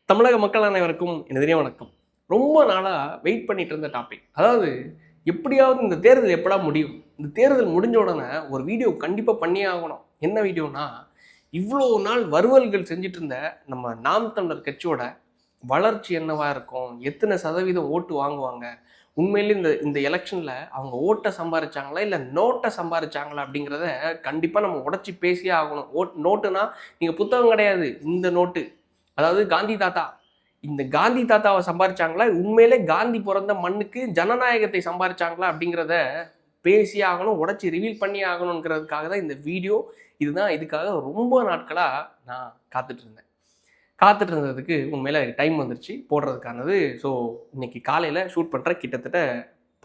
தமிழக மக்கள் அனைவருக்கும் எனதினே வணக்கம். ரொம்ப நாளாக வெயிட் பண்ணிட்டு இருந்த டாபிக், அதாவது எப்படியாவது இந்த தேர்தல் எப்படா முடியும், இந்த தேர்தல் முடிஞ்ச உடனே ஒரு வீடியோ கண்டிப்பாக பண்ணியே ஆகணும். என்ன வீடியோனா, இவ்வளோ நாள் வறுவல்கள் செஞ்சுட்டு இருந்த நம்ம நாம் தமிழர் கட்சியோட வளர்ச்சி என்னவா இருக்கும், எத்தனை சதவீதம் ஓட்டு வாங்குவாங்க, உண்மையிலே இந்த இந்த எலெக்ஷனில் அவங்க ஓட்டை சம்பாரிச்சாங்களா இல்லை நோட்டை சம்பாரிச்சாங்களா அப்படிங்கிறத கண்டிப்பாக நம்ம உடச்சி பேசியே ஆகணும். நோட்டுனா நீங்கள் புத்தகம் கிடையாது, இந்த நோட்டு, அதாவது காந்தி தாத்தா, இந்த காந்தி தாத்தாவை சம்பாரிச்சாங்களா, உண்மையிலே காந்தி பிறந்த மண்ணுக்கு ஜனநாயகத்தை சம்பாரிச்சாங்களா அப்படிங்கிறத பேசி ஆகணும், உடச்சி ரிவீல் பண்ணி ஆகணுங்கிறதுக்காக தான் இந்த வீடியோ. இதுதான் இதுக்காக ரொம்ப நாட்களாக நான் காத்துட்டு இருந்ததுக்கு உண்மையில டைம் வந்துருச்சு போடுறதுக்கானது. ஸோ இன்னைக்கு காலையில் ஷூட் பண்ணுற கிட்டத்தட்ட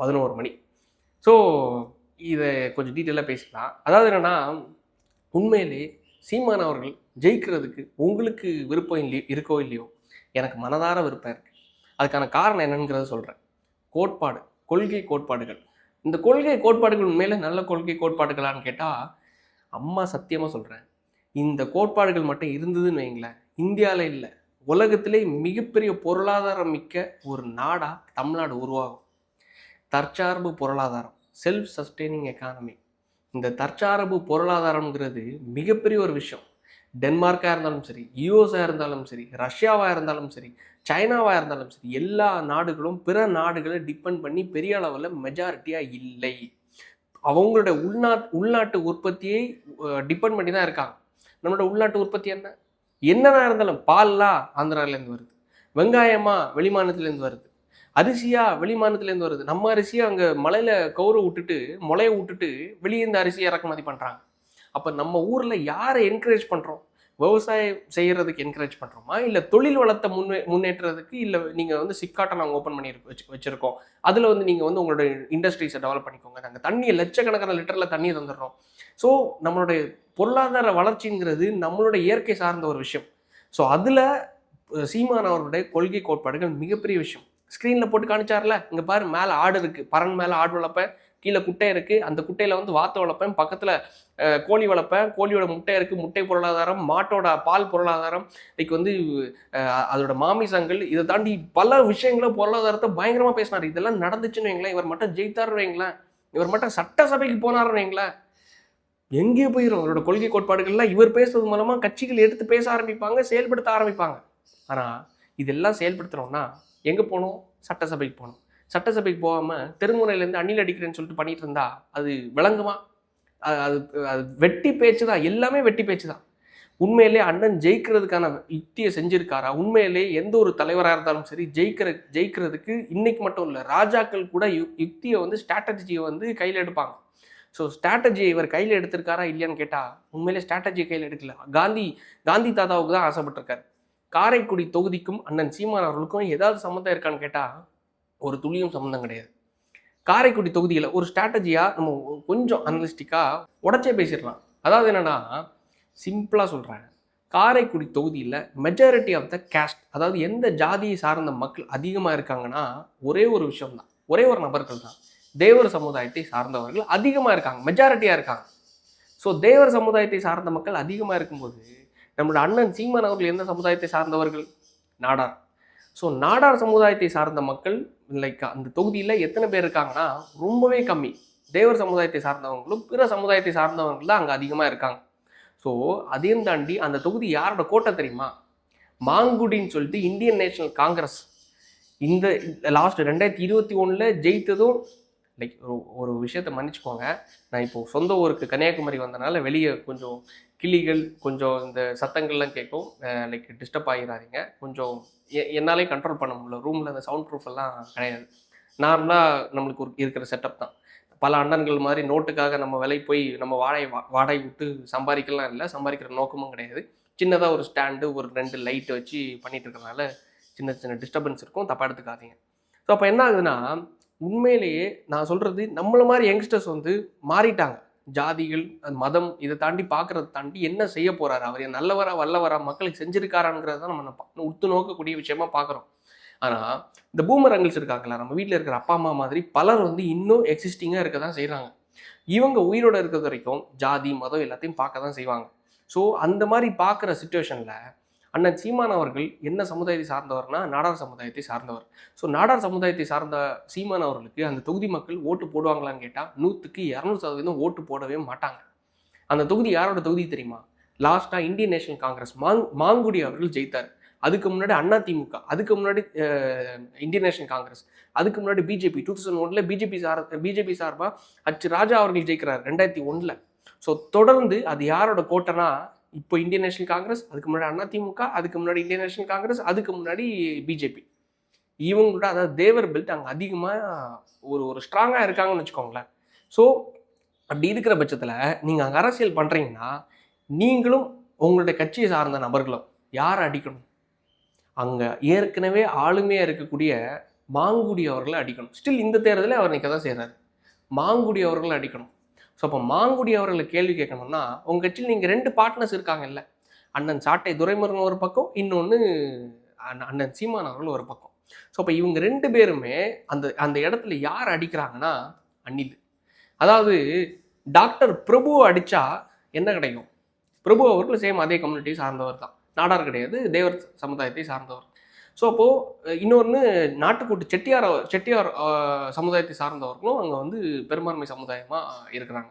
11 மணி. ஸோ இதை கொஞ்சம் டீட்டெயிலாக பேசிக்கலாம். அதாவது என்னென்னா, உண்மையிலே சீமான் அவர்கள் ஜெயிக்கிறதுக்கு உங்களுக்கு விருப்பம் இருக்கோ இல்லையோ, எனக்கு மனதார விருப்பம் இருக்குது. அதுக்கான காரணம் என்னங்கிறத சொல்கிறேன். கொள்கை கோட்பாடுகள். இந்த கொள்கை கோட்பாடுகள் உண்மையில நல்ல கொள்கை கோட்பாடுகளான்னு கேட்டால், அம்மா சத்தியமாக சொல்கிறேன், இந்த கோட்பாடுகள் மட்டும் இருந்ததுன்னு வைங்களேன், இந்தியாவில் இல்லை, உலகத்திலே மிகப்பெரிய பொருளாதாரம் மிக்க ஒரு நாடாக தமிழ்நாடு உருவாகும். தற்சார்பு பொருளாதாரம், செல்ஃப் சஸ்டெய்னிங் எக்கானமி. இந்த தற்சார்பு பொருளாதாரம்ங்கிறது மிகப்பெரிய ஒரு விஷயம். டென்மார்க்காக இருந்தாலும் சரி, யூஎஸாக இருந்தாலும் சரி, ரஷ்யாவாக இருந்தாலும் சரி, சைனாவாக இருந்தாலும் சரி, எல்லா நாடுகளும் பிற நாடுகளை டிபெண்ட் பண்ணி பெரிய அளவில் மெஜாரிட்டியாக இல்லை. அவங்களோட உள்நாட்டு உற்பத்தியை டிபெண்ட் பண்ணி தான் இருக்காங்க. நம்மளோட உள்நாட்டு உற்பத்தி என்னதான் இருந்தாலும், பால்லாம் ஆந்திராவிலேருந்து வருது, வெங்காயமா வெளிமாநிலத்திலேருந்து வருது, அரிசியா வெளிமாநிலத்திலேருந்து வருது. நம்ம அரிசியை அங்கே மலையில் முளைய விட்டுட்டு வெளியே இந்த அரிசியை இறக்குமதி பண்ணுறாங்க. அப்போ நம்ம ஊரில் யாரை என்கரேஜ் பண்ணுறோம்? விவசாயம் செய்கிறதுக்கு என்கரேஜ் பண்ணுறோமா, இல்லை தொழில் வளத்தை முன்னேற்றதுக்கு? இல்லை நீங்கள் சிப்காட்டை நாங்கள் ஓப்பன் பண்ணி வச்சுருக்கோம், அதில் நீங்கள் உங்களோட இண்டஸ்ட்ரீஸை டெவலப் பண்ணிக்கோங்க, நாங்கள் தண்ணியை லட்சக்கணக்கான லிட்டரில் தண்ணியை தந்துடுறோம். ஸோ நம்மளுடைய பொருளாதார வளர்ச்சிங்கிறது நம்மளோட இயற்கை சார்ந்த ஒரு விஷயம். ஸோ அதில் சீமான் அவர்களுடைய கொள்கை கோட்பாடுகள் மிகப்பெரிய விஷயம். ஸ்க்ரீனில் போட்டு காணிச்சார்ல, இங்கே பாரு, மேலே ஆடு இருக்குது, பறன் மேலே ஆடு வளர்ப்பேன், கீழே குட்டை இருக்குது, அந்த குட்டையில் வாத்தை வளர்ப்பேன், பக்கத்தில் கோழி வளர்ப்பேன், கோழியோட முட்டை இருக்குது, முட்டை பொருளாதாரம், மாட்டோட பால் பொருளாதாரம், அதோட மாமிசங்கள், இதை தாண்டி பல விஷயங்கள பொருளாதாரத்தை பயங்கரமாக பேசினார். இதெல்லாம் நடந்துச்சுன்னு வைங்களேன், இவர் மட்டும் ஜெயித்தாருன்னு வைங்களேன், இவர் மட்டும் சட்டசபைக்கு போனாருன்னு வைங்களேன், எங்கேயோ போயிடும் அவரோட கொள்கை கோட்பாடுகள்லாம். இவர் பேசுறது மூலமாக கட்சிகள் எடுத்து பேச ஆரம்பிப்பாங்க, செயல்படுத்த ஆரம்பிப்பாங்க. ஆனால் இதெல்லாம் செயல்படுத்துகிறோம்னா எங்கே போகணும்? சட்டசபைக்கு போகணும். சட்டசபைக்கு போகாமல் தெருமுனையிலேருந்து அணில் அடிக்கிறேன்னு சொல்லிட்டு பண்ணிட்டு இருந்தா அது விளங்குமா? அது அது வெட்டி பேச்சு தான், எல்லாமே வெட்டி பேச்சு தான். உண்மையிலே அண்ணன் ஜெயிக்கிறதுக்கான யுக்தியை செஞ்சிருக்காரா? உண்மையிலே எந்த ஒரு தலைவராக இருந்தாலும் சரி ஜெயிக்கிறதுக்கு இன்னைக்கு மட்டும் இல்லை, ராஜாக்கள் கூட யுக்தியை ஸ்ட்ராட்டஜியை கையில் எடுப்பாங்க. ஸோ ஸ்ட்ராட்டஜியை இவர் கையில் எடுத்திருக்காரா இல்லையான்னு கேட்டால், உண்மையிலே ஸ்ட்ராட்டஜியை கையில் எடுக்கல. காந்தி தாத்தாவுக்கு தான் ஆசைப்பட்டிருக்காரு. காரைக்குடி தொகுதிக்கும் அண்ணன் சீமான் அவர்களுக்கும் ஏதாவது சம்மந்தம் இருக்கான்னு கேட்டால், ஒரு துளியும் சம்மந்தம் கிடையாது. காரைக்குடி தொகுதியில் ஒரு ஸ்ட்ராட்டஜியாக நம்ம கொஞ்சம் அனலிஸ்டிக்காக உடச்சே பேசிடலாம். அதாவது என்னென்னா, சிம்பிளாக சொல்கிறேன், காரைக்குடி தொகுதியில் மெஜாரிட்டி ஆஃப் த கேஸ்ட், அதாவது எந்த ஜாதியை சார்ந்த மக்கள் அதிகமாக இருக்காங்கன்னா ஒரே ஒரு விஷயம்தான், ஒரே ஒரு நபர்கள் தான். தேவர் சமுதாயத்தை சார்ந்தவர்கள் அதிகமாக இருக்காங்க, மெஜாரிட்டியாக இருக்காங்க. ஸோ தேவர் சமுதாயத்தை சார்ந்த மக்கள் அதிகமாக இருக்கும்போது நம்மளோட அண்ணன் சீமான் அவர்கள் எந்த சமுதாயத்தை சார்ந்தவர்கள்? நாடார். ஸோ நாடார் சமுதாயத்தை சார்ந்த மக்கள் அந்த தொகுதியில் எத்தனை பேர் இருக்காங்கன்னா ரொம்பவே கம்மி. தேவர் சமுதாயத்தை சார்ந்தவங்களும் பிற சமுதாயத்தை சார்ந்தவர்கள் தான் அங்கே அதிகமாக இருக்காங்க. ஸோ அதையும் தாண்டி அந்த தொகுதி யாரோட கோட்டை தெரியுமா? மாங்குடின்னு சொல்லிட்டு இந்தியன் நேஷனல் காங்கிரஸ் இந்த லாஸ்ட் 2021 ஜெயித்ததும், ஒரு விஷயத்தை மன்னிச்சுக்கோங்க, நான் இப்போது சொந்த ஊருக்கு கன்னியாகுமரி வந்தனால வெளியே கொஞ்சம் கிளிகள், கொஞ்சம் இந்த சத்தங்கள்லாம் கேட்கும், டிஸ்டர்ப் ஆகிடாதீங்க. கொஞ்சம் என்னாலேயும் கண்ட்ரோல் பண்ண முடியல, ரூமில் அந்த சவுண்ட் ப்ரூஃப் எல்லாம் கிடையாது. நார்மலாக நம்மளுக்கு இருக்கிற செட்டப் தான். பல அண்ணன்கள் மாதிரி நோட்டுக்காக நம்ம விலை போய் நம்ம வாடகை விட்டு சம்பாதிக்கலாம் இல்லை, சம்பாதிக்கிற நோக்கமும் கிடையாது. சின்னதாக ஒரு ஸ்டாண்டு, ஒரு 2 லைட்டு வச்சு பண்ணிட்டு இருக்கிறதுனால சின்ன டிஸ்டர்பன்ஸ் இருக்கும், தப்பாக எடுத்துக்காதீங்க. ஸோ அப்போ என்ன ஆகுதுன்னா, உண்மையிலேயே நான் சொல்கிறது, நம்மள மாதிரி யங்ஸ்டர்ஸ் மாறிட்டாங்க. ஜாதிகள், மதம், இதை தாண்டி பார்க்குறத தாண்டி என்ன செய்ய போகிறாரு, அவர் நல்லவரா வல்லவரா, மக்களுக்கு செஞ்சுருக்காராங்கிறத தான் நம்ம உத்து நோக்கக்கூடிய விஷயமா பார்க்குறோம். ஆனால் இந்த பூமர் அங்கிள்ஸ் இருக்காங்களா, நம்ம வீட்டில் இருக்கிற அப்பா அம்மா மாதிரி பலர் இன்னும் எக்ஸிஸ்டிங்காக இருக்க தான் செய்கிறாங்க. இவங்க உயிரோட இருக்கிறது வரைக்கும் ஜாதி மதம் எல்லாத்தையும் பார்க்க தான் செய்வாங்க. ஸோ அந்த மாதிரி பார்க்குற சுச்சுவேஷனில் அண்ணன் சீமான் அவர்கள் என்ன சமுதாயத்தை சார்ந்தவர்னா நாடார் சமுதாயத்தை சார்ந்தவர். ஸோ நாடார் சமுதாயத்தை சார்ந்த சீமான் அவர்களுக்கு அந்த தொகுதி மக்கள் ஓட்டு போடுவாங்களான்னு கேட்டால் 100க்கு 200% ஓட்டு போடவே மாட்டாங்க. அந்த தொகுதி யாரோட தொகுதி தெரியுமா? லாஸ்ட்டாக இந்தியன் நேஷனல் காங்கிரஸ் மாங்குடி அவர்கள் ஜெயித்தார். அதுக்கு முன்னாடி அதிமுக, அதுக்கு முன்னாடி இந்தியன் நேஷனல் காங்கிரஸ், அதுக்கு முன்னாடி பிஜேபி 2001 பிஜேபி சார்பாக ராஜா அவர்கள் ஜெயிக்கிறார் 2001. ஸோ தொடர்ந்து அது யாரோட கோட்டைனா இப்போ இந்தியன் நேஷனல் காங்கிரஸ், அதுக்கு முன்னாடி அதிமுக, அதுக்கு முன்னாடி இந்தியன் நேஷனல் காங்கிரஸ், அதுக்கு முன்னாடி பிஜேபி. இவங்களோட அதாவது தேவர் பெல்ட் அங்கே அதிகமாக ஒரு ஸ்ட்ராங்காக இருக்காங்கன்னு வச்சுக்கோங்களேன். ஸோ அப்படி இருக்கிற பட்சத்தில் நீங்கள் அங்கே அரசியல் பண்ணுறீங்கன்னா நீங்களும் உங்களுடைய கட்சியை சார்ந்த நபர்களும் யாரை அடிக்கணும்? அங்கே ஏற்கனவே ஆளுமையாக இருக்கக்கூடிய மாங்குடி அவர்களை அடிக்கணும். ஸ்டில் இந்த தேர்தலில் அவர் நிற்க தான் செய்கிறாரு. மாங்குடி அவர்களை அடிக்கணும். ஸோ அப்போ மாங்குடி அவர்களை கேள்வி கேட்கணும்னா உங்கள் கட்சியில் நீங்கள் 2 பார்ட்னர்ஸ் இருக்காங்கல்ல, அண்ணன் சாட்டை துரைமுருகன் ஒரு பக்கம், இன்னொன்று அண்ணன் சீமான் அவர்கள் ஒரு பக்கம். ஸோ அப்போ இவங்க 2 பேருமே அந்த இடத்துல யார் அடிக்கிறாங்கன்னா அணில். அதாவது டாக்டர் பிரபுவை அடித்தா என்ன கிடைக்கும்? பிரபு அவர்கள் சேம் அதே கம்யூனிட்டியை சார்ந்தவர் தான், நாடார் கிடையாது, தேவர் சமுதாயத்தை சார்ந்தவர். ஸோ அப்போது இன்னொன்று நாட்டுக்கூட்டு செட்டியார் சமுதாயத்தை சார்ந்தவர்களும் அங்கே பெரும்பான்மை சமுதாயமாக இருக்கிறாங்க.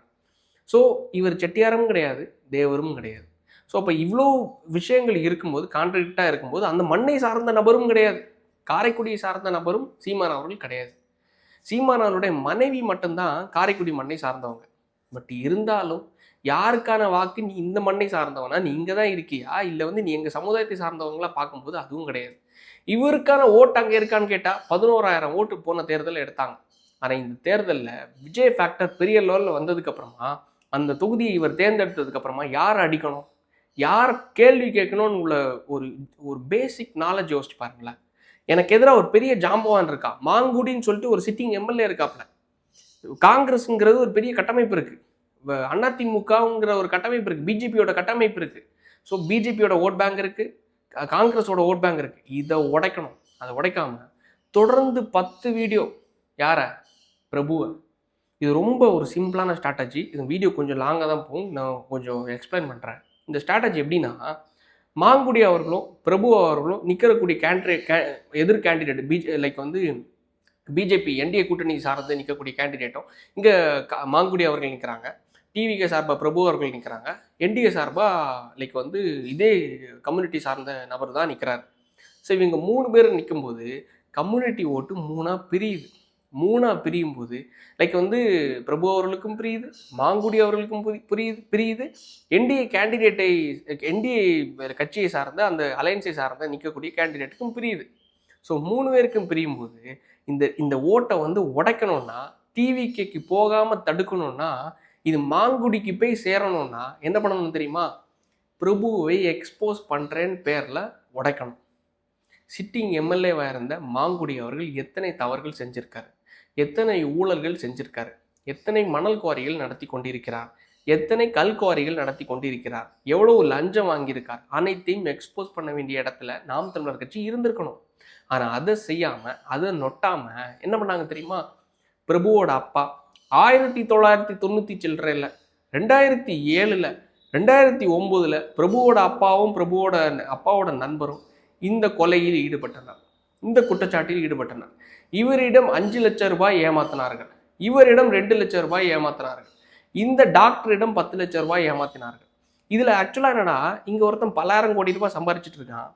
ஸோ இவர் செட்டியாரும் கிடையாது, தேவரும் கிடையாது. ஸோ அப்போ இவ்வளோ விஷயங்கள் இருக்கும்போது, கான்ட்ராக்டாக இருக்கும்போது அந்த மண்ணை சார்ந்த நபரும் கிடையாது, காரைக்குடியை சார்ந்த நபரும் சீமான் அவர்கள் கிடையாது. சீமான் அவருடைய மனைவி மட்டும்தான் காரைக்குடி மண்ணை சார்ந்தவங்க. பட் இருந்தாலும் யாருக்கான வாக்கு நீ இந்த மண்ணை சார்ந்தவனா, நீ இங்கே தான் இருக்கியா, இல்லை நீ எங்கள் சமுதாயத்தை சார்ந்தவங்களாம் பார்க்கும்போது அதுவும் கிடையாது. இவருக்கான ஓட்டு அங்கே இருக்கான்னு கேட்டால் 11,000 ஓட்டு போன தேர்தலில் எடுத்தாங்க. ஆனால் இந்த தேர்தலில் விஜய் ஃபேக்டர் பெரிய லெவலில் வந்ததுக்கப்புறமா அந்த தொகுதியை இவர் தேர்ந்தெடுத்ததுக்கப்புறமா யார் அடிக்கணும், யார் கேள்வி கேட்கணும்னு உள்ள ஒரு பேசிக் நாலேஜ் யோசிச்சு பாருங்களேன். எனக்கு எதிராக ஒரு பெரிய ஜாம்பவான் இருக்கா, மாங்குடின்னு சொல்லிட்டு ஒரு சிட்டிங் எம்எல்ஏ இருக்காப்புல. காங்கிரஸுங்கிறது ஒரு பெரிய கட்டமைப்பு இருக்குது, அதிமுகங்கிற ஒரு கட்டமைப்பு இருக்குது, பிஜேபியோட கட்டமைப்பு இருக்குது. ஸோ பிஜேபியோட ஓட் பேங்க் இருக்குது, காங்கிரஸோட ஓட் பேங்க் இருக்குது. இதை உடைக்கணும். அதை உடைக்காமல் தொடர்ந்து 10 வீடியோ யாரை? பிரபுவை. இது ரொம்ப ஒரு சிம்பிளான ஸ்ட்ராட்டஜி. இந்த வீடியோ கொஞ்சம் லாங்காக தான் போகும், நான் கொஞ்சம் எக்ஸ்பிளைன் பண்ணுறேன். இந்த ஸ்ட்ராட்டஜி எப்படின்னா, மாங்குடி அவர்களும் பிரபு அவர்களும் நிற்கக்கூடிய எதிர் கேண்டிடேட் லைக் பிஜேபி என்டிஏ கூட்டணி சார்ந்து நிற்கக்கூடிய கேண்டிடேட்டும் இங்கே மாங்குடி அவர்கள் நிற்கிறாங்க, டிவிகே சார்பாக பிரபு அவர்கள் நிற்கிறாங்க, என்டிஏ சார்பாக லைக் இதே கம்யூனிட்டி சார்ந்த நபர் தான் நிற்கிறார். ஸோ இவங்க 3 பேர் நிற்கும்போது கம்யூனிட்டி ஓட்டு 3ஆக பிரியும் போது லைக் பிரபு அவர்களுக்கும் பிரியுது, மாங்குடி அவர்களுக்கும் பிரியுது, என்டிஏ கட்சியை சார்ந்த அந்த அலையன்ஸை சார்ந்த நிற்கக்கூடிய கேண்டிடேட்டுக்கும் பிரியுது. ஸோ 3 பேருக்கும் பிரியும் போது இந்த ஓட்டை உடைக்கணும்னா, டிவிகேக்கு போகாமல் தடுக்கணும்னா, இது மாங்குடிக்கு போய் சேரணும்னா என்ன பண்ணணும் தெரியுமா? பிரபுவை எக்ஸ்போஸ் பண்ணுறேன்னு பேரில் உடைக்கணும். சிட்டிங் எம்எல்ஏவாக இருந்த மாங்குடி அவர்கள் எத்தனை தவறுகள் செஞ்சுருக்காரு, எத்தனை ஊழல்கள் செஞ்சுருக்காரு, எத்தனை மணல் குவாரிகள் நடத்தி கொண்டிருக்கிறார், எத்தனை கல்குவாரிகள் நடத்தி கொண்டிருக்கிறார், எவ்வளவு லஞ்சம் வாங்கியிருக்கார், அனைத்தையும் எக்ஸ்போஸ் பண்ண வேண்டிய இடத்துல நாம் தமிழர் கட்சி இருந்திருக்கணும். ஆனால் அதை செய்யாமல், அதை நொட்டாமல் என்ன பண்ணாங்க தெரியுமா? பிரபுவோட அப்பா 1990 சில்லறையில், 2007, 2009 பிரபுவோட அப்பாவும் பிரபுவோட அப்பாவோட நண்பரும் இந்த கொலையில் ஈடுபட்டனர், இந்த குற்றச்சாட்டில் ஈடுபட்டனர். இவரிடம் 5 லட்சம் ரூபாய் ஏமாத்தினார்கள், இவரிடம் 2 லட்சம் ரூபாய் ஏமாத்தினார்கள், இந்த டாக்டரிடம் 10 லட்சம் ரூபாய் ஏமாத்தினார்கள். இதில் ஆக்சுவலாக என்னன்னா, இங்கே ஒருத்தன் 10,000 கோடி ரூபாய் சம்பாரிச்சிட்டு இருக்கான்,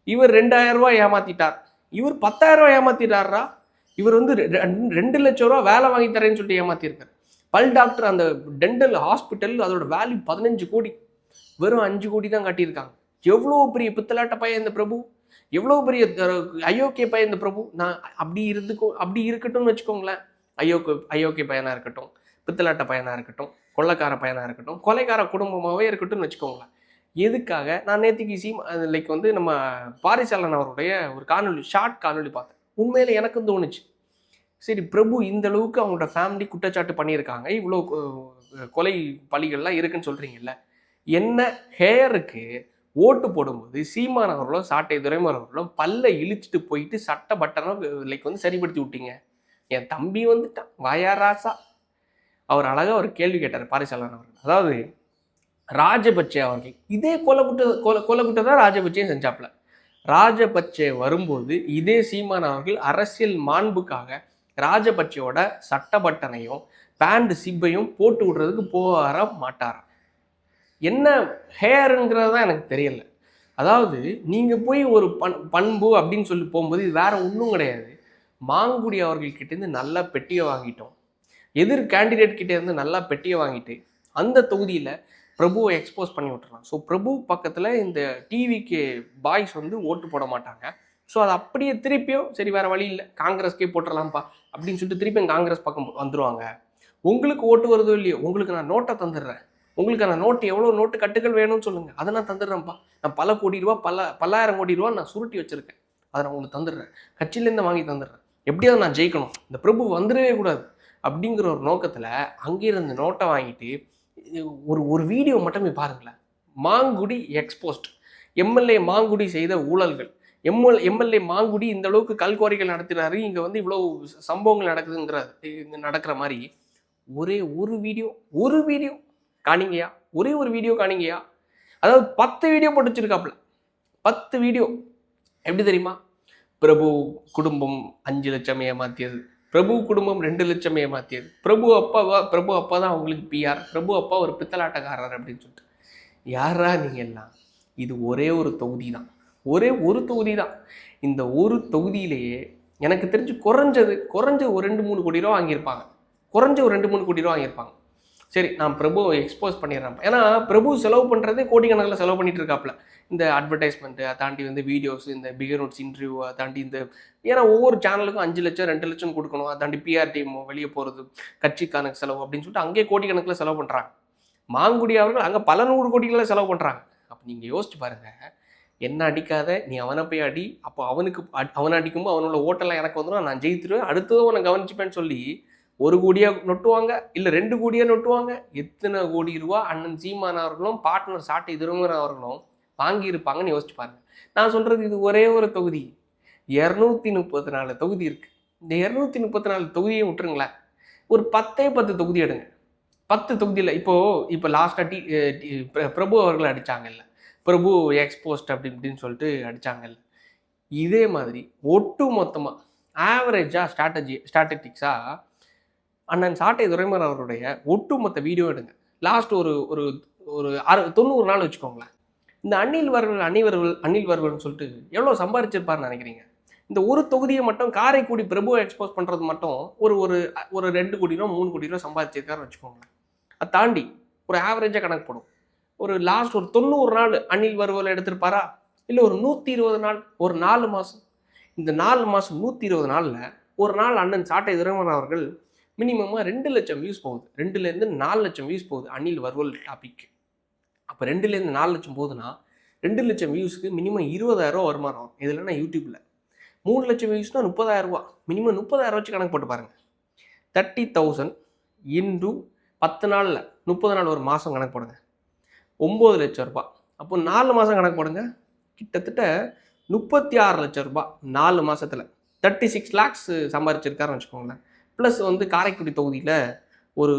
இவர் 2,000 ரூபாய் ஏமாத்திட்டார், இவர் 10,000 ரூபாய் ஏமாத்திட்டாரா, இவர் 2 லட்சம் ரூபா வேலை வாங்கி தரேன்னு சொல்லிட்டு ஏமாத்திருக்காரு. பல் டாக்டர் அந்த டென்டல் ஹாஸ்பிட்டல் அதோட வேல்யூ 15 கோடி, வெறும் 5 கோடி தான் காட்டியிருக்காங்க. எவ்வளோ பெரிய பித்தலாட்ட பையன் இந்த பிரபு, எவ்வளோ பெரிய அயோக்கிய பையன் இந்த பிரபு. நான் அப்படி இருக்கட்டும்னு வச்சுக்கோங்களேன். அயோக்கிய பையனாக இருக்கட்டும், பித்தலாட்ட பையனாக இருக்கட்டும், கொள்ளைக்கார பையனாக இருக்கட்டும், கொலைக்கார குடும்பமாகவே இருக்கட்டும்னு வச்சுக்கோங்களேன். எதுக்காக நான் நேற்றுக்கு லைக் நம்ம பாரிசாலன் அவருடைய ஒரு ஷார்ட் காணொலி பார்த்தேன். உண்மையில எனக்கும் தோணுச்சு, சரி பிரபு இந்த அளவுக்கு அவங்களோட ஃபேமிலி குற்றச்சாட்டு பண்ணியிருக்காங்க, இவ்வளோ கொலை பழிகள்லாம் இருக்குன்னு சொல்கிறீங்கல்ல, என்ன ஹேருக்கு ஓட்டு போடும்போது சீமான் அவர்களும் சாட்டை துரைமுருகன் அவர்களும் பல்ல இழிச்சிட்டு போயிட்டு சட்ட பட்டனம் லைக் சரிப்படுத்தி விட்டீங்க. என் தம்பி வந்துட்டான் வாயாராசா. அவர் அழகாக ஒரு கேள்வி கேட்டார் பாரிசாலன் அவர்கள். அதாவது ராஜபக்சே அவர்கள் இதே கொலை தான் ராஜபக்சேயும் செஞ்சாப்புல. ராஜபக்சே வரும்போது இதே சீமான் அவர்கள் அரசியல் மாண்புக்காக ராஜபக்சேவோட சட்ட பட்டனையும் பேண்ட் சிப்பையும் போட்டு விடுறதுக்கு போகார மாட்டாராம். என்ன ஹேருங்கிறது தான் எனக்கு தெரியல. அதாவது நீங்கள் போய் ஒரு பண்பு அப்படின்னு சொல்லி போகும்போது இது வேற ஒன்றும் கிடையாது. மாங்குடி அவர்கள்கிட்டேருந்து நல்லா பெட்டியை வாங்கிட்டோம், எதிர் கேண்டிடேட் கிட்டேருந்து நல்லா பெட்டியை வாங்கிட்டு அந்த தொகுதியில் பிரபுவை எக்ஸ்போஸ் பண்ணி விட்டுறலாம். ஸோ பிரபு பக்கத்தில் இந்த டிவிக்கு பாய்ஸ் வந்து ஓட்டு போட மாட்டாங்க. ஸோ அது அப்படியே திருப்பியும் சரி வேறு வழி இல்லை காங்கிரஸ்க்கே போட்டுடலாம்ப்பா அப்படின்னு சொல்லிட்டு திருப்பியும் காங்கிரஸ் பக்கம் வந்துடுவாங்க. உங்களுக்கு ஓட்டு வருதோ இல்லையோ, உங்களுக்கு நான் நோட்டை தந்துடுறேன், உங்களுக்கு நான் நோட்டு எவ்வளோ நோட்டு கட்டுகள் வேணும்னு சொல்லுங்கள், அதை நான் தந்துடுறேன்ப்பா, நான் பல கோடி ரூபா பல்லாயிரம் கோடி ரூபா நான் சுருட்டி வச்சுருக்கேன், அதை நான் உங்களுக்கு தந்துடுறேன், கட்சியிலேருந்து வாங்கி தந்துடுறேன், எப்படியாவது நான் ஜெயிக்கணும், இந்த பிரபு வந்துடவே கூடாது அப்படிங்கிற ஒரு நோக்கத்தில் அங்கேருந்து நோட்டை வாங்கிட்டு ஒரு வீடியோ மட்டுமே பாருங்களேன். மாங்குடி எக்ஸ்போஸ்ட், எம்எல்ஏ மாங்குடி செய்த ஊழல்கள், எம்எல்ஏ மாங்குடி இந்த அளவுக்கு கல்குவாரிகள் நடத்துகிறாரு, இங்கே வந்து இவ்வளோ சம்பவங்கள் நடக்கிற மாதிரி ஒரு வீடியோ காணிங்கயா, ஒரு வீடியோ காணிங்கயா. அதாவது 10 வீடியோ போட்டு வச்சிருக்காப்புல. 10 வீடியோ எப்படி தெரியுமா? பிரபு குடும்பம் 5 லட்சம் ஏமாத்தியது, பிரபு குடும்பம் 2 லட்சம் ஏமாத்தியது, பிரபு அப்பா தான் அவங்களுக்கு பிஆர், பிரபு அப்பா ஒரு பித்தலாட்டக்காரர் அப்படின்னு சொல்லிட்டு. யாரா நீங்கள் எல்லாம்? இது ஒரே ஒரு தொகுதி தான், ஒரே ஒரு தொகுதி தான். இந்த ஒரு தொகுதியிலேயே எனக்கு தெரிஞ்சு குறைஞ்ச ஒரு 2-3 கோடி ரூபா வாங்கியிருப்பாங்க, குறைஞ்ச ஒரு 2-3 கோடி ரூபா வாங்கியிருப்பாங்க. சரி, நான் பிரபுவை எக்ஸ்போஸ் பண்ணிடுறேன். ஏன்னா பிரபு செலவு பண்ணுறதே கோடிக்கணக்கில் செலவு பண்ணிட்டு இருக்காப்புல. இந்த அட்வர்டைஸ்மெண்ட்டு அதை தாண்டி வந்து வீடியோஸ், இந்த பிகர் நோட்ஸ் இன்டர்வியூ, அதை தாண்டி இந்த ஏன்னா ஒவ்வொரு சேனலுக்கும் 5 லட்சம் 2 லட்சம் கொடுக்கணும், அதை தாண்டி பிஆர் டீம் வெளியே போகிறது, கட்சிக்கான செலவு அப்படின்னு சொல்லிட்டு அங்கேயே கோடிக்கணக்கில் செலவு பண்ணுறாங்க. மாங்குடி அவர்கள் அங்கே பல 100 கோடிகளில் செலவு பண்ணுறாங்க. அப்போ நீங்கள் யோசிச்சு பாருங்கள், என்ன அடிக்காத நீ அவனை போய் அடி, அப்போ அவனை அடிக்கும்போது அவனோட ஓட்டெல்லாம் எனக்கு வந்துடும், நான் ஜெயித்துருவேன், அடுத்ததும் அவனை கவனிச்சுப்பேன்னு சொல்லி 1 கோடியாக நொட்டுவாங்க, இல்லை 2 கோடியாக நொட்டுவாங்க. எத்தனை கோடி ரூபா அண்ணன் சீமான் அவர்களும் பார்ட்னர் சாட்டை திருமணம் அவர்களும் வாங்கியிருப்பாங்கன்னு யோசிச்சு பாருங்க. நான் சொல்கிறது இது ஒரே ஒரு தொகுதி, 234 தொகுதி இருக்குது. இந்த 234 தொகுதியை விட்டுருங்களேன், ஒரு 10 தொகுதி எடுங்க. 10 தொகுதியில் இப்போ லாஸ்ட்டாக பிரபு அவர்கள் அடித்தாங்கல்ல, பிரபு எக்ஸ்போஸ்ட் அப்படின்னு சொல்லிட்டு அடித்தாங்கல்ல, இதே மாதிரி ஒட்டு மொத்தமாக ஆவரேஜாக ஸ்ட்ராட்டஜிக்ஸாக அண்ணன் சாட்டை துரைமுருகன் அவருடைய ஒட்டுமொத்த வீடியோ எடுங்க. லாஸ்ட் ஒரு 90 நாள் வச்சுக்கோங்களேன். இந்த அணில் வர்வல்னு சொல்லிட்டு எவ்வளோ சம்பாதிச்சிருப்பாருன்னு நினைக்கிறீங்க? இந்த ஒரு தொகுதியை மட்டும் காரைக்குடி பிரபுவை எக்ஸ்போஸ் பண்ணுறது மட்டும் ஒரு 2 கோடி ரூபா 3 கோடி ரூபா சம்பாதிச்சிருக்காருன்னு வச்சுக்கோங்களேன். அதை தாண்டி ஒரு ஆவரேஜாக கணக்கு போடும். ஒரு லாஸ்ட் ஒரு 90 நாள் அணில் வர்வல் எடுத்திருப்பாரா, இல்லை ஒரு 120 நாள், ஒரு 4 மாதம். இந்த 4 மாதம் 120 நாளில் ஒரு நாள் அண்ணன் சாட்டை துரைமுருகன் அவர்கள் மினிமமாக 2 லட்சம் வியூஸ் போகுது, 2லேருந்து 4 லட்சம் வியூஸ் போகுது அணில் வர்வல் டாபிக். அப்போ 2லேருந்து 4 லட்சம் போகுதுன்னா 2 லட்சம் வியூஸுக்கு மினிமம் 20,000 வருமானம் வரும். இதுலன்னா யூடியூப்பில் 3 லட்சம் வியூஸ்னால் 30,000 மினிமம் 30,000 வச்சு கணக்கு போட்டு பாருங்கள். 30,000 இன்டு 10 நாளில் 30 நாள் ஒரு மாதம் கணக்கு போடுங்க, 9 லட்சம் ரூபாய். அப்போ 4 மாதம் கணக்கு போடுங்க, கிட்டத்தட்ட 36 லட்சம் ரூபாய் 4 மாதத்தில் 36 lakhs சம்பாதிச்சிருக்காருன்னு வச்சுக்கோங்களேன். ப்ளஸ் வந்து காரைக்குடி தொகுதியில் ஒரு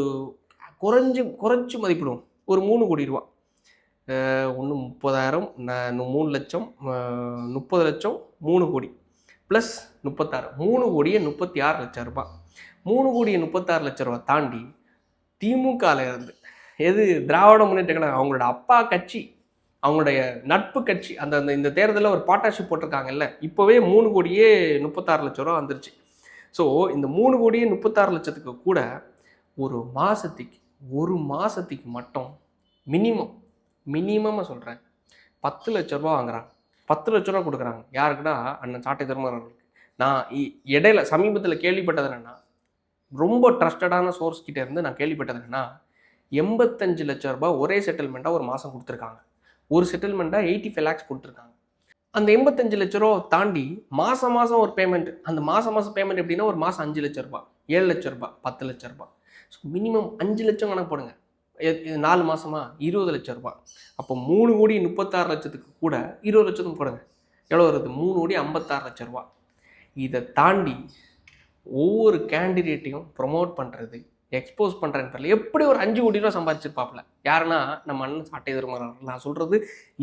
குறைச்சி மதிப்பிடுவோம் ஒரு 3 கோடி ரூபா, 30,000 3 லட்சம் 30 லட்சம் 3 கோடி ப்ளஸ் 36, 3 கோடியே 36 லட்சம் ரூபாய். 3 கோடியே 36 லட்சம் ரூபா தாண்டி திமுகவில் இருந்து திராவிட முன்னேற்ற கழகம் அவங்களோட அப்பா கட்சி, அவங்களுடைய நட்பு கட்சி, அந்த இந்த தேர்தலில் ஒரு பார்ட்னர்ஷிப் போட்டிருக்காங்கல்ல, இப்போவே 3 கோடியே 36 லட்சம் ரூபா வந்துருச்சு. ஸோ இந்த 3 கோடியே 36 லட்சத்துக்கு கூட ஒரு மாதத்துக்கு மட்டும் மினிமமாக சொல்கிறேன் 10 லட்ச ரூபா வாங்குறாங்க, 10 லட்ச ரூபா கொடுக்குறாங்க. யாருக்குன்னா அண்ணன் சாட்டை துரைமுருகன். நான் இடையில சமீபத்தில் கேள்விப்பட்டது என்னென்னா, ரொம்ப ட்ரஸ்டடான சோர்ஸ் கிட்டே இருந்து நான் கேள்விப்பட்டது என்னென்னா, 85 லட்ச ரூபா ஒரே செட்டில்மெண்ட்டாக ஒரு மாதம் கொடுத்துருக்காங்க. ஒரு செட்டில்மெண்ட்டாக 85 lakhs கொடுத்துருக்காங்க. அந்த 85 லட்ச ரூபா தாண்டி மாதம் ஒரு பேமெண்ட், அந்த மாதம் பேமெண்ட் எப்படின்னா ஒரு மாதம் 5 லட்ச ரூபா, 7 லட்ச ரூபா, 10 லட்ச ரூபா. ஸோ மினிமம் 5 லட்சம் கணக்கு போடுங்க, 4 மாதமா 20 லட்ச ரூபா. அப்போ 3 கோடி 36 லட்சத்துக்கு கூட 20 லட்சத்துக்கு போடுங்க, எவ்வளோ வருது? 3 கோடி 56 லட்ச ரூபா. இதை தாண்டி ஒவ்வொரு கேண்டிடேட்டையும் ப்ரொமோட் பண்ணுறது, எக்ஸ்போஸ் பண்ணுறேன்னு தெரியல. எப்படி ஒரு 5 கோடி ரூபா சம்பாதிச்சிருப்பாப்ல? யாருன்னா நம்ம அண்ணன் சாட்டை திருமணம். நான் சொல்கிறது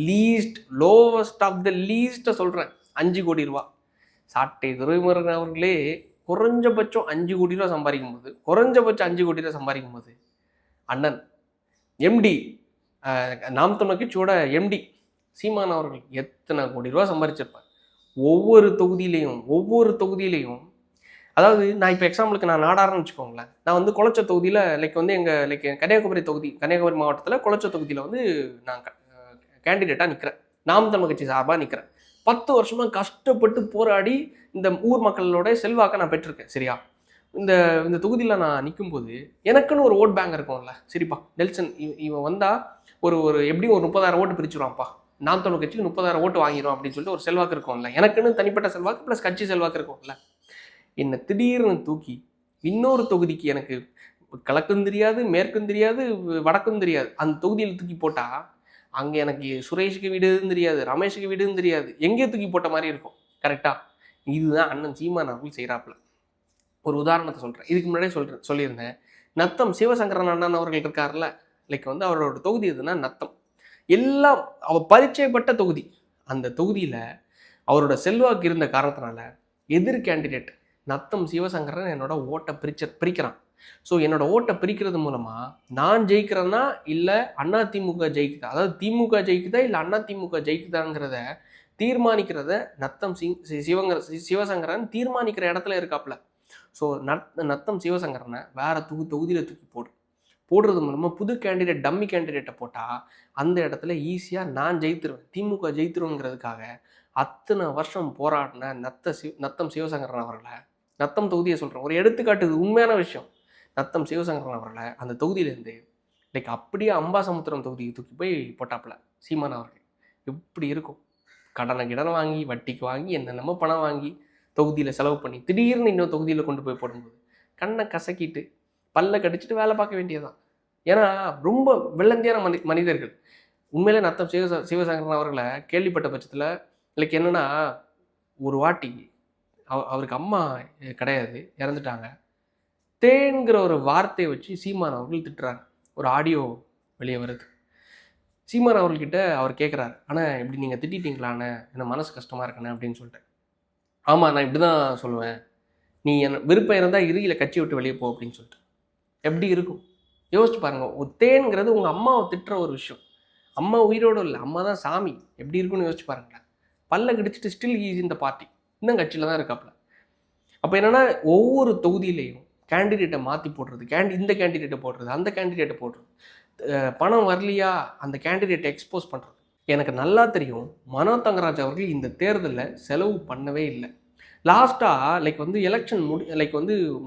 லீஸ்ட், லோவஸ்ட் ஆஃப் த லீஸ்ட்டை சொல்கிறேன். 5 கோடி ரூபா. சாட்டை துரைமுருகன் அவர்களே குறைஞ்சபட்சம் 5 கோடி ரூபா சம்பாதிக்கும் போது, அண்ணன் எம்டி, நாம் தமிழர் கட்சியோட எம்டி சீமான் அவர்கள் எத்தனை கோடி ரூபா சம்பாதிச்சிருப்பார்? ஒவ்வொரு தொகுதியிலையும் அதாவது நான் இப்போ எக்ஸாம்பிளுக்கு நான் நாடாருன்னு வச்சுக்கோங்களேன். நான் வந்து குளச்ச தொகுதியில் கன்னியாகுமரி மாவட்டத்தில் குளச்ச தொகுதியில் வந்து நான் கேண்டிடேட்டாக நிற்கிறேன். நாம் தமிழர் கட்சி சார்பாக நிற்கிறேன். 10 வருஷமாக கஷ்டப்பட்டு போராடி இந்த ஊர் மக்களோட செல்வாக்கை நான் பெற்றிருக்கேன். சரியா? இந்த தொகுதியில் நான் நிற்கும்போது எனக்குன்னு ஒரு ஓட் பேங்க் இருக்கும்ல. சரிப்பா, நெல்சன் இவன் வந்தால் ஒரு எப்படியும் ஒரு 30,000 ஓட்டு பிரிச்சுருவான்ப்பா, நாம் தமிழர் கட்சிக்கு 30,000 ஓட்டு வாங்கிடும் அப்படின்னு சொல்லிட்டு ஒரு செல்வாக்கு இருக்கும்ல. எனக்குன்னு தனிப்பட்ட செல்வாக்கு ப்ளஸ் கட்சி செல்வாக்கு இருக்கும்ல. என்னை திடீர்னு தூக்கி இன்னொரு தொகுதிக்கு, எனக்கு கிழக்கும் தெரியாது, மேற்கும் தெரியாது, வடக்கும் தெரியாது, அந்த தொகுதியில் தூக்கி போட்டால் அங்கே எனக்கு சுரேஷுக்கு வீடுன்னு தெரியாது, ரமேஷுக்கு வீடுன்னு தெரியாது, எங்கேயோ தூக்கி போட்ட மாதிரி இருக்கும். கரெக்டாக? இதுதான் அண்ணன் சீமான் அவர்கள் செய்கிறாப்புல. ஒரு உதாரணத்தை சொல்கிறேன். இதுக்கு முன்னாடியே சொல்லியிருந்தேன். நத்தம் சிவசங்கரன் அண்ணன் அவர்கள் இருக்கார்ல, வந்து அவரோட தொகுதி எதுனா நத்தம். எல்லாம் அவர் பரிச்சயப்பட்ட தொகுதி. அந்த தொகுதியில் அவரோட செல்வாக்கு இருந்த காரணத்தினால எதிர் கேண்டிடேட் நத்தம் சிவசங்கரன் என்னோட ஓட்டை பிரிக்கிறான். ஸோ என்னோட ஓட்டை பிரிக்கிறது மூலமாக நான் ஜெயிக்கிறேன்னா இல்லை அண்ணா திமுக ஜெயிக்குதா, அதாவது திமுக ஜெயிக்குதா இல்லை அண்ணா திமுக ஜெயிக்குதாங்கிறத தீர்மானிக்கிறத நத்தம் சிவசங்கரன் தீர்மானிக்கிற இடத்துல இருக்காப்புல. ஸோ நத்தம் சிவசங்கரனை வேற தொகுதியில் தூக்கி போடுறது மூலமாக புது கேண்டிடேட், டம்மி கேண்டிடேட்டை போட்டால் அந்த இடத்துல ஈஸியாக நான் ஜெயித்துருவேன், திமுக ஜெயித்துருவேங்கிறதுக்காக அத்தனை வருஷம் போராடின நத்தம் சிவசங்கரன் அவர்களை, நத்தம் தொகுதியை சொல்கிறேன், ஒரு எடுத்துக்காட்டு, உண்மையான விஷயம். நத்தம் சிவசங்கரன் அவர்களை அந்த தொகுதியிலேருந்து அப்படியே அம்பாசமுத்திரம் தொகுதிக்கு தூக்கி போய் போட்டாப்புல சீமான் அவர்கள். எப்படி இருக்கும்? கடனை வாங்கி, வட்டிக்கு வாங்கி, என்னென்னமோ பணம் வாங்கி தொகுதியில் செலவு பண்ணி திடீர்னு இன்னொரு தொகுதியில் கொண்டு போய் போடும்போது கண்ணை கசக்கிட்டு பல்ல கடிச்சிட்டு வேலை பார்க்க வேண்டியதுதான். ஏன்னா ரொம்ப வெள்ளந்தியான மனிதர்கள். உண்மையிலே நத்தம் சிவசங்கரன் அவர்களை கேள்விப்பட்ட பட்சத்தில் என்னென்னா, ஒரு வாட்டி அவருக்கு அம்மா கிடையாது, இறந்துட்டாங்க. தேன்கிற ஒரு வார்த்தையை வச்சு சீமான் அவர்கள் திட்டுறாங்க. ஒரு ஆடியோ வெளியே வருது. சீமான் அவர்கிட்ட அவர் கேட்குறாரு, ஆனால் இப்படி நீங்கள் திட்டிட்டீங்களாண்ணே, எனக்கு மனசு கஷ்டமாக இருக்குண்ணே அப்படின்னு சொல்லிட்டு. ஆமாம், நான் இப்படி தான் சொல்லுவேன், நீ என்ன விருப்பம் இருந்தால் இரு, இல்லை கட்சி விட்டு வெளியே போ அப்படின்னு சொல்லிட்டு. எப்படி இருக்கும் யோசிச்சு பாருங்கள். ஒரு தேன்கிறது உங்கள் அம்மாவை திட்டுற ஒரு விஷயம். அம்மா உயிரோடு இல்லை, அம்மா தான் சாமி. எப்படி இருக்குன்னு யோசிச்சு பாருங்களேன். பல்ல கடிச்சிட்டு ஸ்டில் ஈஸி இந்த பார்ட்டி இன்னும் கட்சியில் தான் இருக்காப்புல. அப்போ என்னென்னா, ஒவ்வொரு தொகுதியிலையும் கேண்டிடேட்டை மாற்றி போடுறது, இந்த கேண்டிடேட்டை போடுறது, அந்த கேண்டிடேட்டை போடுறது, பணம் வரலையா அந்த கேண்டிடேட்டை எக்ஸ்போஸ் பண்ணுறது. எனக்கு நல்லா தெரியும் மனோ தங்கராஜ் அவர்கள் இந்த தேர்தலில் செலவு பண்ணவே இல்லை. லாஸ்ட்டாக எலெக்ஷன்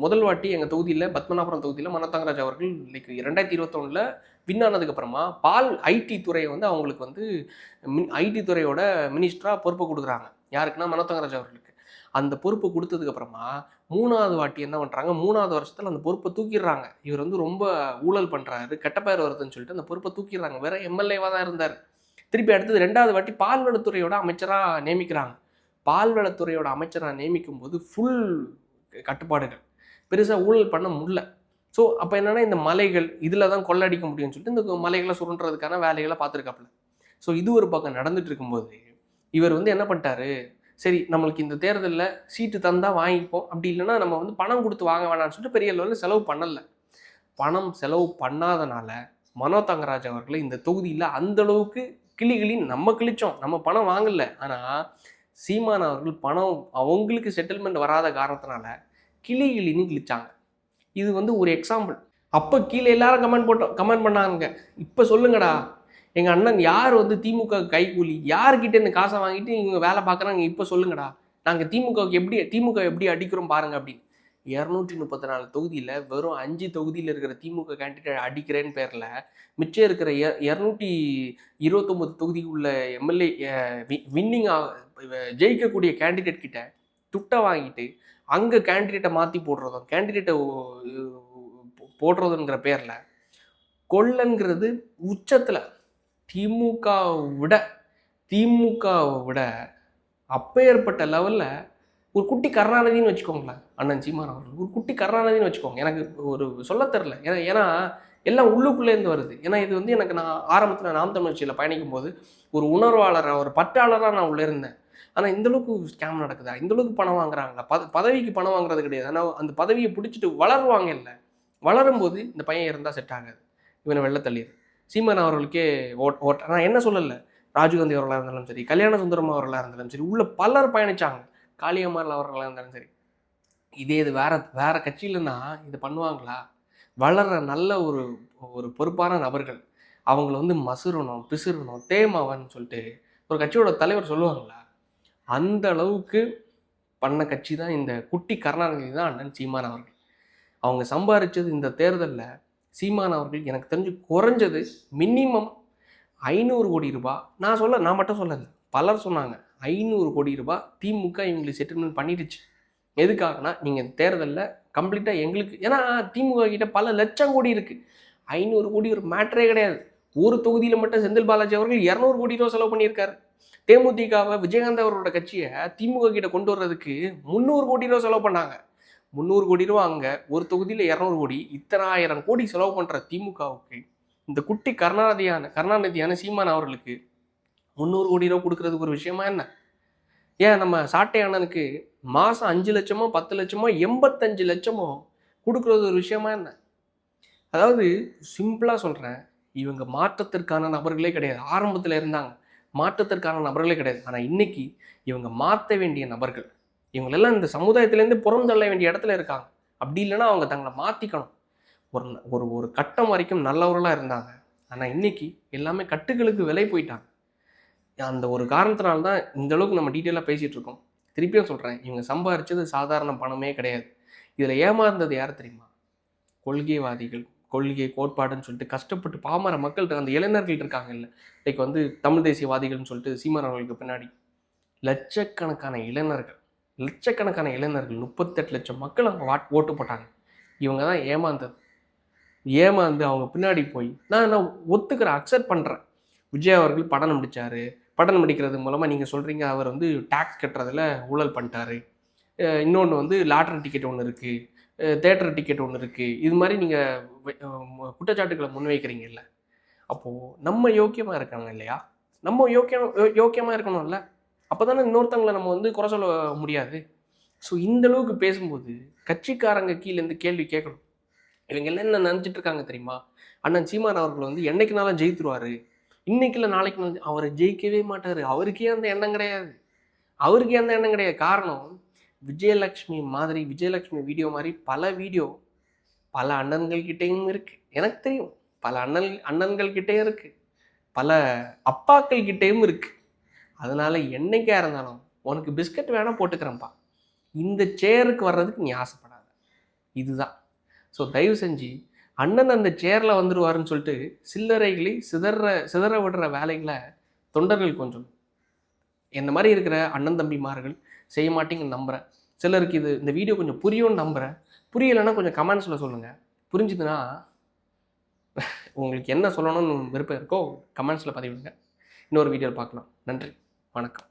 முதல் வாட்டி எங்கள் தொகுதியில், பத்மநாபுரம் தொகுதியில் மனோ தங்கராஜ் அவர்கள் 2021 வின் ஆனதுக்கப்புறமா பால் ஐடி துறையை அவங்களுக்கு ஐடி துறையோட மினிஸ்டராக பொறுப்பு கொடுக்குறாங்க. யாருக்குன்னா மனோ தங்கராஜ் அவர்களுக்கு. அந்த பொறுப்பு கொடுத்ததுக்கப்புறமா 3வது வாட்டி என்ன பண்ணுறாங்க, 3வது வருஷத்தில் அந்த பொறுப்பை தூக்கிடுறாங்க. இவர் ரொம்ப ஊழல் பண்ணுறாரு, கெட்ட பேர் வருதுன்னு சொல்லிட்டு அந்த பொறுப்பை தூக்கிடுறாங்க. வேற எம்எல்ஏவாக தான் இருந்தார். திருப்பி அடுத்தது 2வது வாட்டி பால்வளத்துறையோட அமைச்சராக நியமிக்கிறாங்க. பால்வளத்துறையோட அமைச்சராக நியமிக்கும் போது ஃபுல் கட்டுப்பாடுகள், பெருசாக ஊழல் பண்ண முடியல. ஸோ அப்போ என்னென்னா, இந்த மலைகள் இதில் தான் கொள்ளடிக்க முடியும்னு சொல்லிட்டு இந்த மலைகளை சுருண்டுறதுக்கான வேலைகளை பார்த்துருக்காப்புல. ஸோ இது ஒரு பக்கம் நடந்துட்டு இருக்கும்போது இவர் என்ன பண்ணிட்டாரு, சரி நம்மளுக்கு இந்த தேர்தலில் சீட்டு தந்தால் வாங்கிப்போம், அப்படி இல்லைன்னா நம்ம பணம் கொடுத்து வாங்க வேணாம்னு சொல்லிட்டு பெரிய லெவலில் செலவு பண்ணலை. பணம் செலவு பண்ணாதனால மனோ தங்கராஜ் அவர்களை இந்த தொகுதியில் அந்தளவுக்கு கிளி நம்ம கிழிச்சோம், நம்ம பணம் வாங்கலை. ஆனால் சீமான் அவர்கள் பணம் அவங்களுக்கு செட்டில்மெண்ட் வராத காரணத்தினால கிளின்னு கிழிச்சாங்க. இது ஒரு எக்ஸாம்பிள். அப்போ கீழே எல்லாரும் கமெண்ட் பண்ணாங்க, இப்போ சொல்லுங்கடா எங்கள் அண்ணன் யார் திமுக கைக்கூலி, யார்கிட்ட இந்த காசை வாங்கிட்டு இவங்க வேலை பார்க்குறாங்க, இப்போ சொல்லுங்கடா, நாங்கள் திமுக எப்படி அடிக்கிறோம் பாருங்க அப்படின்னு. 234 தொகுதியில் வெறும் 5 தொகுதியில் இருக்கிற திமுக கேண்டிடேட் அடிக்கிறேன்னு பேரில் மிச்சம் இருக்கிற 229 தொகுதி உள்ள எம்எல்ஏ வின்னிங் ஜெயிக்கக்கூடிய கேண்டிடேட் கிட்ட துட்டை வாங்கிட்டு அங்கே கேண்டிடேட்டை மாற்றி போடுறதுங்கிற பேரில் கொள்ளங்கிறது உச்சத்தில். திமுகவை விட அப்பேற்பட்ட லெவலில் ஒரு குட்டி கருணாநிதினு வச்சுக்கோங்களேன், அண்ணன் சீமான் அவர்கள் ஒரு குட்டி கருணாநிதினு வச்சுக்கோங்க. எனக்கு ஒரு சொல்ல தெரில. ஏன்னா எல்லாம் உள்ளுக்குள்ளேருந்து வருது. ஏன்னா இது வந்து எனக்கு நான் ஆரம்பத்தில் நாம் தமிழ் கட்சியில் பயணிக்கும்போது ஒரு உணர்வாளராக ஒரு பற்றாளராக நான் உள்ளே இருந்தேன். ஆனால் இந்தளவுக்கு ஸ்கேம் நடக்குதா, இந்தளவுக்கு பணம் வாங்குறாங்களா, பதவிக்கு பணம் வாங்குறது கிடையாது. ஆனால் அந்த பதவியை பிடிச்சிட்டு வளருவாங்க. இல்லை வளரும்போது இந்த பையன் இருந்தால் செட் ஆகாது, இவனை வெளில தள்ளிடு. சீமான் அவர்களுக்கே நான் என்ன சொல்லலை, ராஜீவ்காந்தி அவர்களாக இருந்தாலும் சரி, கல்யாண சுந்தரம் அவர்களாக இருந்தாலும் சரி, உள்ள பலர் பயணித்தாங்க, காளியம்மாள் அவர்களாக இருந்தாலும் சரி. இது வேற கட்சியிலன்னா இது பண்ணுவாங்களா? வளர்கிற நல்ல ஒரு ஒரு பொறுப்பான நபர்கள் அவங்கள வந்து மசுறணும், பிசுறணும், தேமாவன்னு சொல்லிட்டு ஒரு கட்சியோட தலைவர் சொல்லுவாங்களா? அந்த அளவுக்கு பண்ண கட்சி தான் இந்த குட்டி கருணாநிதி தான் அண்ணன் சீமான் அவர்கள். அவங்க சம்பாதிச்சது இந்த தேர்தலில் சீமான் அவர்கள் எனக்கு தெரிஞ்சு குறைஞ்சது மினிமம் 500 கோடி ரூபாய். நான் மட்டும் சொல்லலை, பலர் சொன்னாங்க 500 கோடி ரூபாய் திமுக இவங்களுக்கு செட்டில்மெண்ட் பண்ணிடுச்சு. எதுக்காகனா நீங்கள் தேர்தலில் கம்ப்ளீட்டாக எங்களுக்கு, ஏன்னா திமுக கிட்ட பல லட்சம் கோடி இருக்குது. 500 கோடி ஒரு மேட்டரே கிடையாது. ஒரு தொகுதியில் மட்டும் செந்தில் பாலாஜி அவர்கள் 200 கோடி ரூபா செலவு பண்ணியிருக்காரு. தேமுதிகவை விஜயகாந்த் அவரோட கட்சியை திமுக கிட்ட கொண்டு வர்றதுக்கு 300 கோடி ரூபா செலவு பண்ணாங்க. 300 கோடி ரூபா அங்கே, ஒரு தொகுதியில் 200 கோடி, இத்தனை 1000 கோடி செலவு பண்ணுற திமுகவுக்கு இந்த குட்டி கருணாநிதியான சீமான் அவர்களுக்கு 300 கோடி ரூபா கொடுக்கறதுக்கு ஒரு விஷயமா என்ன? ஏன் நம்ம சாட்டை அண்ணனுக்கு மாதம் 5 லட்சமோ 10 லட்சமோ 85 லட்சமோ கொடுக்குறது ஒரு விஷயமா என்ன? அதாவது சிம்பிளாக சொல்கிறேன், இவங்க மாற்றத்திற்கான நபர்களே கிடையாது. ஆரம்பத்தில் இருந்தாங்க, மாற்றத்திற்கான நபர்களே கிடையாது. ஆனால் இன்னைக்கு இவங்க மாற்ற வேண்டிய நபர்கள். இவங்களெல்லாம் இந்த சமுதாயத்திலேருந்து புறந்தள்ள வேண்டிய இடத்துல இருக்காங்க. அப்படி இல்லைன்னா அவங்க தங்களை மாற்றிக்கணும். ஒரு ஒரு கட்டம் வரைக்கும் நல்லவர்களாக இருந்தாங்க. ஆனால் இன்னைக்கு எல்லாமே கட்டுகளுக்கு விலை போயிட்டாங்க. அந்த ஒரு காரணத்தினால்தான் இந்த அளவுக்கு நம்ம டீட்டெயிலாக பேசிகிட்டு இருக்கோம். திருப்பியும் சொல்கிறேன், இவங்க சம்பாதிச்சது சாதாரண பணமே கிடையாது. இதில் ஏமாந்தது யார் தெரியுமா? கொள்கைவாதிகள், கொள்கை கோட்பாடுன்னு சொல்லிட்டு கஷ்டப்பட்டு பாமர மக்கள்கிட்ட அந்த இளைஞர்கள் இருக்காங்க இல்லை, லைக் வந்து தமிழ் தேசியவாதிகள்னு சொல்லிட்டு சீமான் அவர்களுக்கு பின்னாடி லட்சக்கணக்கான இளைஞர்கள் 38 லட்சம் மக்கள் அவங்க ஓட்டு போட்டாங்க. இவங்க தான் ஏமாந்து அவங்க பின்னாடி போய் நான் ஒத்துக்கிறேன், அக்செப்ட் பண்ணுறேன். விஜய் அவர்கள் படம் நடித்தார், படம் நடிக்கிறது மூலமாக நீங்கள் சொல்கிறீங்க அவர் வந்து டேக்ஸ் கட்டுறதில் ஊழல் பண்ணிட்டாரு, இன்னொன்று வந்து லாட்ரி டிக்கெட் ஒன்று இருக்குது, தேட்டர் டிக்கெட் ஒன்று இருக்குது, இது மாதிரி நீங்கள் குற்றச்சாட்டுக்களை முன்வைக்கிறீங்கல்ல. அப்போது நம்ம யோக்கியமாக இருக்காங்க இல்லையா? நம்ம யோக்கியமாக இருக்கணும்ல. அப்போ தானே இன்னொருத்தவங்களை நம்ம வந்து குறை சொல்ல முடியாது. ஸோ இந்தளவுக்கு பேசும்போது கட்சிக்காரங்க கீழேருந்து கேள்வி கேட்கணும். இவங்க எல்லாம் என்ன நினச்சிட்டு இருக்காங்க தெரியுமா? அண்ணன் சீமான் அவர்கள் வந்து என்னைக்குனாலும் ஜெயித்துருவார், இன்னைக்கு இல்லை நாளைக்கு அவரை ஜெயிக்கவே மாட்டார். அவருக்கே அந்த எண்ணம் கிடையாது. காரணம், விஜயலட்சுமி வீடியோ மாதிரி பல அண்ணன்கள்கிட்டையும் இருக்குது. எனக்கு தெரியும், பல அண்ணன்கள்கிட்டையும் இருக்குது, பல அப்பாக்கள் கிட்டேயும் இருக்குது. அதனால் என்னைக்கா இருந்தாலும் உனக்கு பிஸ்கட் வேணால் போட்டுக்கிறேன்ப்பா, இந்த சேருக்கு வர்றதுக்கு நீ ஆசைப்படாத. இதுதான். ஸோ தயவு செஞ்சு அண்ணன் அந்த சேரில் வந்துடுவாருன்னு சொல்லிட்டு சில்லறைகளை சிதற விடுற வேலைகளை தொண்டர்கள் கொஞ்சம் இந்த மாதிரி இருக்கிற அண்ணன் தம்பிமார்கள் செய்ய மாட்டீங்கன்னு நம்புகிறேன். சிலருக்கு இந்த வீடியோ கொஞ்சம் புரியும்னு நம்புகிறேன். புரியலைன்னா கொஞ்சம் கமெண்ட்ஸில் சொல்லுங்கள். புரிஞ்சுதுன்னா உங்களுக்கு என்ன சொல்லணும்னு விருப்பம் இருக்கோ கமெண்ட்ஸில் பதிவிடுங்க. இன்னொரு வீடியோவில் பார்க்கலாம். நன்றி, வணக்கம்.